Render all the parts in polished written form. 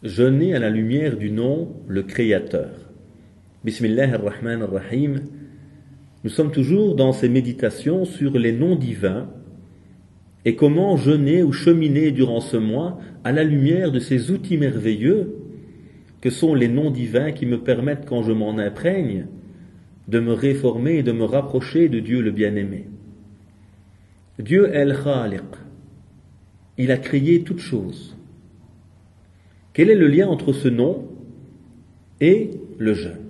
Jeûner à la lumière du nom, le Créateur. Bismillah ar-Rahman ar-Rahim. Nous sommes toujours dans ces méditations sur les noms divins et comment jeûner ou cheminer durant ce mois à la lumière de ces outils merveilleux que sont les noms divins qui me permettent, quand je m'en imprègne, de me réformer et de me rapprocher de Dieu le bien-aimé. Dieu est al-Khaliq. Il a créé toutes choses. Quel est le lien entre ce nom et le jeûne?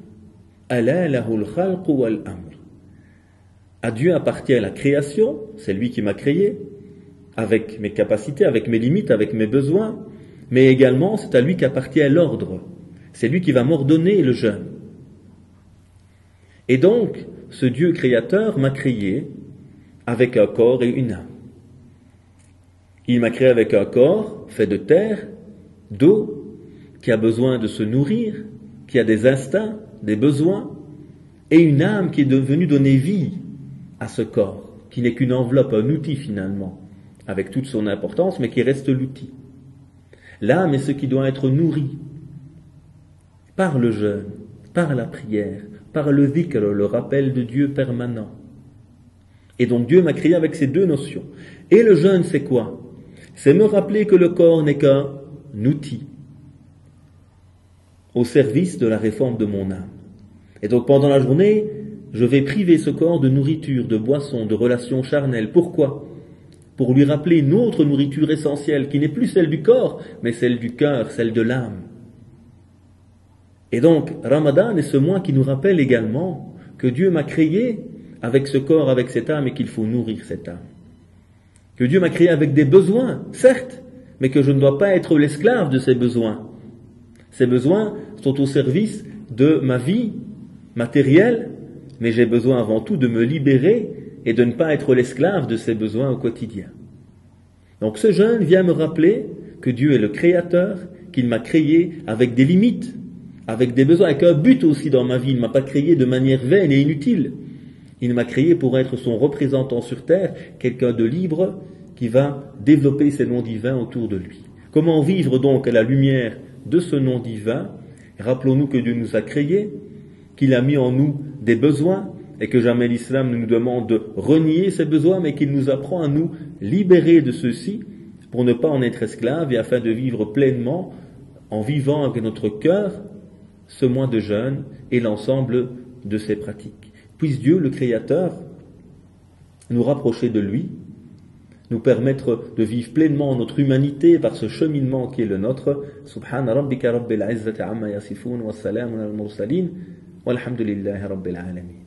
Ala lahul khalqu wal amr. À Dieu appartient la création, c'est lui qui m'a créé, avec mes capacités, avec mes limites, avec mes besoins, mais également c'est à lui qu'appartient l'ordre. C'est lui qui va m'ordonner le jeûne. Et donc, ce Dieu créateur m'a créé avec un corps et une âme. Il m'a créé avec un corps fait de terre, d'eau, qui a besoin de se nourrir, qui a des instincts, des besoins, et une âme qui est devenue donner vie à ce corps, qui n'est qu'une enveloppe, un outil finalement, avec toute son importance, mais qui reste l'outil. L'âme est ce qui doit être nourri par le jeûne, par la prière, par le dhikr, le rappel de Dieu permanent. Et donc Dieu m'a créé avec ces deux notions. Et le jeûne, c'est quoi? C'est me rappeler que le corps n'est qu'un outil au service de la réforme de mon âme. Et donc pendant la journée, je vais priver ce corps de nourriture, de boisson, de relations charnelles. Pourquoi? Pour lui rappeler une autre nourriture essentielle qui n'est plus celle du corps, mais celle du cœur, celle de l'âme. Et donc, Ramadan est ce mois qui nous rappelle également que Dieu m'a créé avec ce corps, avec cette âme, et qu'il faut nourrir cette âme. Que Dieu m'a créé avec des besoins, certes, mais que je ne dois pas être l'esclave de ces besoins. Ces besoins sont au service de ma vie matérielle, mais j'ai besoin avant tout de me libérer et de ne pas être l'esclave de ces besoins au quotidien. Donc ce jeûne vient me rappeler que Dieu est le créateur, qu'il m'a créé avec des limites, avec des besoins, avec un but aussi dans ma vie. Il ne m'a pas créé de manière vaine et inutile. Il m'a créé pour être son représentant sur terre, quelqu'un de libre qui va développer ses noms divins autour de lui. Comment vivre donc à la lumière de ce nom divin? Rappelons-nous que Dieu nous a créés, qu'il a mis en nous des besoins et que jamais l'islam ne nous demande de renier ces besoins, mais qu'il nous apprend à nous libérer de ceux-ci pour ne pas en être esclaves et afin de vivre pleinement en vivant avec notre cœur ce mois de jeûne et l'ensemble de ces pratiques. Puisse Dieu, le Créateur, nous rapprocher de lui, nous permettre de vivre pleinement notre humanité par ce cheminement qui est le nôtre. Subhana rabbika rabbil izzati amma yasifun wa salamun al mursalin walhamdulillahi rabbil alamin.